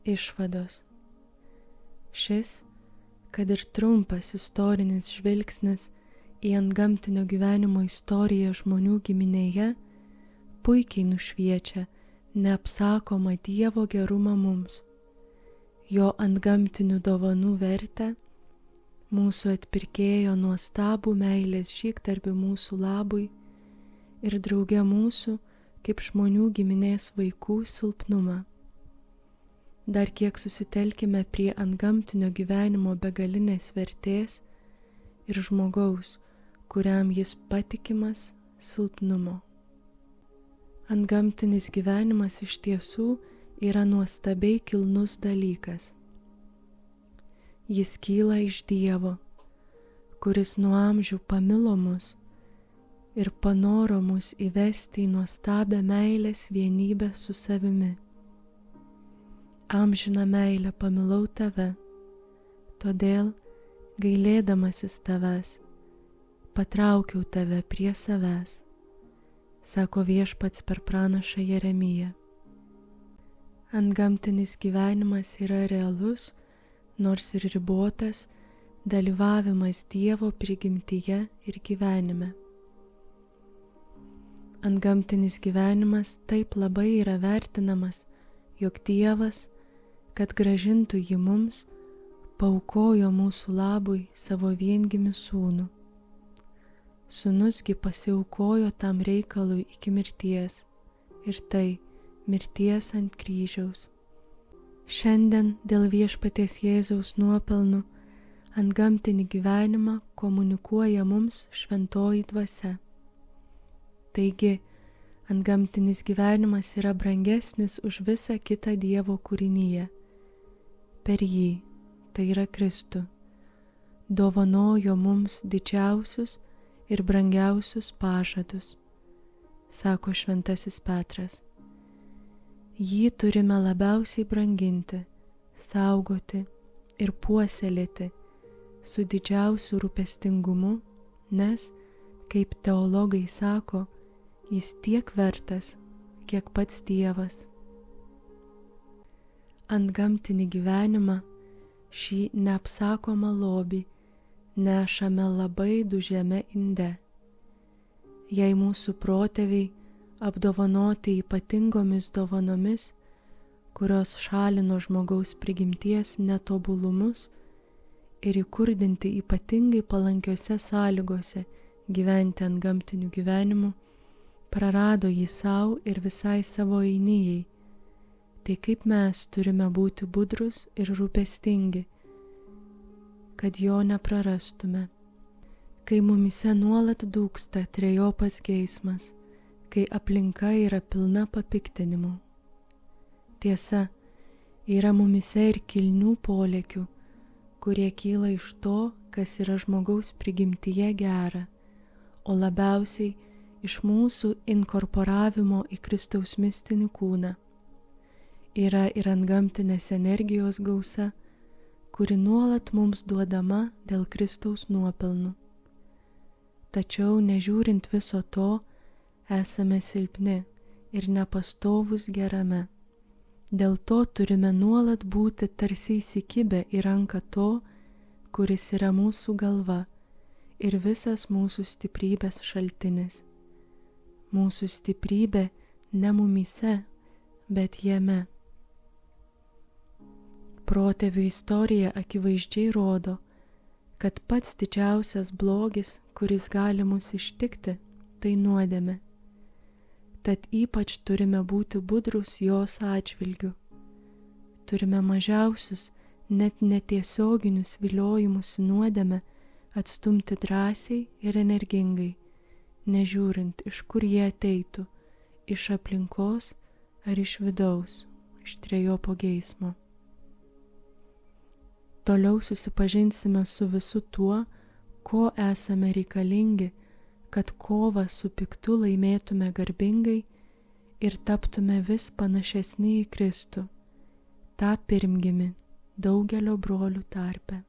Išvados. Šis, kad ir trumpas istorinis žvilgsnis į antgamtinio gyvenimo istoriją žmonių giminėje, puikiai nušviečia neapsakomą Dievo gerumą mums, jo antgamtinių dovanų vertę, mūsų atpirkėjo nuostabų meilės žygdarbį mūsų labui ir drauge mūsų, kaip žmonių giminės vaikų, silpnumą. Dar kiek susitelkime prie antgamtinio gyvenimo begalinės vertės ir žmogaus, kuriam jis patikimas, silpnumo. Antgamtinis gyvenimas iš tiesų yra nuostabiai kilnus dalykas. Jis kyla iš Dievo, kuris nuo amžių pamilo mus ir panoro mus įvesti į nuostabią meilės vienybę su savimi. Amžiną meilę pamilau tave, todėl, gailėdamasis tavęs, patraukiau tave prie savęs, sako viešpats per pranašą Jeremiją. Antgamtinis gyvenimas yra realus, nors ir ribotas, dalyvavimas Dievo prigimtyje ir gyvenime. Antgamtinis gyvenimas taip labai yra vertinamas, jog Dievas, kad grąžintų jį mums, paaukojo mūsų labui savo viengimį sūnų. Sūnusgi pasiaukojo tam reikalui iki mirties, ir tai mirties ant kryžiaus. Šiandien dėl viešpaties Jėzaus nuopelnų antgamtinį gyvenimą komunikuoja mums šventoji dvasia. Taigi, antgamtinis gyvenimas yra brangesnis už visą kitą Dievo kūrinyje. Per jį, tai yra Kristų, dovanojo mums didžiausius ir brangiausius pažadus, sako šventasis Petras. Jį turime labiausiai branginti, saugoti ir puoselėti su didžiausiu rūpestingumu, nes, kaip teologai sako, jis tiek vertas, kiek pats Dievas. Antgamtinį gyvenimą, šį neapsakomą lobį, nešame labai dužiame inde. Jei mūsų protėviai apdovanoti ypatingomis dovanomis, kurios šalino žmogaus prigimties netobulumus ir įkurdinti ypatingai palankiose sąlygose gyventi antgamtiniu gyvenimu, prarado jį savo ir visai savo einijai. Tai kaip mes turime būti budrus ir rūpestingi, kad jo neprarastume. Kai mumise nuolat dūksta trejopas geismas, kai aplinka yra pilna papiktinimų. Tiesa, yra mumise ir kilnių polėkių, kurie kyla iš to, kas yra žmogaus prigimtyje gera, o labiausiai iš mūsų inkorporavimo į Kristaus mistinį kūną. Yra ir antgamtinės energijos gausa, kuri nuolat mums duodama dėl Kristaus nuopelnų. Tačiau, nežiūrint viso to, esame silpni ir nepastovūs gerame. Dėl to turime nuolat būti tarsi įsikibę į ranką to, kuris yra mūsų galva ir visas mūsų stiprybės šaltinis. Mūsų stiprybė ne mumyse, bet jame. Protėvių istorija akivaizdžiai rodo, kad pats didžiausias blogis, kuris gali mus ištikti, tai nuodėmė. Tad ypač turime būti budrus jos atžvilgiu. Turime mažiausius, net netiesioginius viliojimus į nuodėmę atstumti drąsiai ir energingai, nežiūrint, iš kur jie ateitų, iš aplinkos ar iš vidaus, iš trejopo geismo. Toliau susipažinsime su visu tuo, ko esame reikalingi, kad kovą su piktu laimėtume garbingai ir taptume vis panašesni į Kristų, tą pirmgimį daugelio brolių tarpe.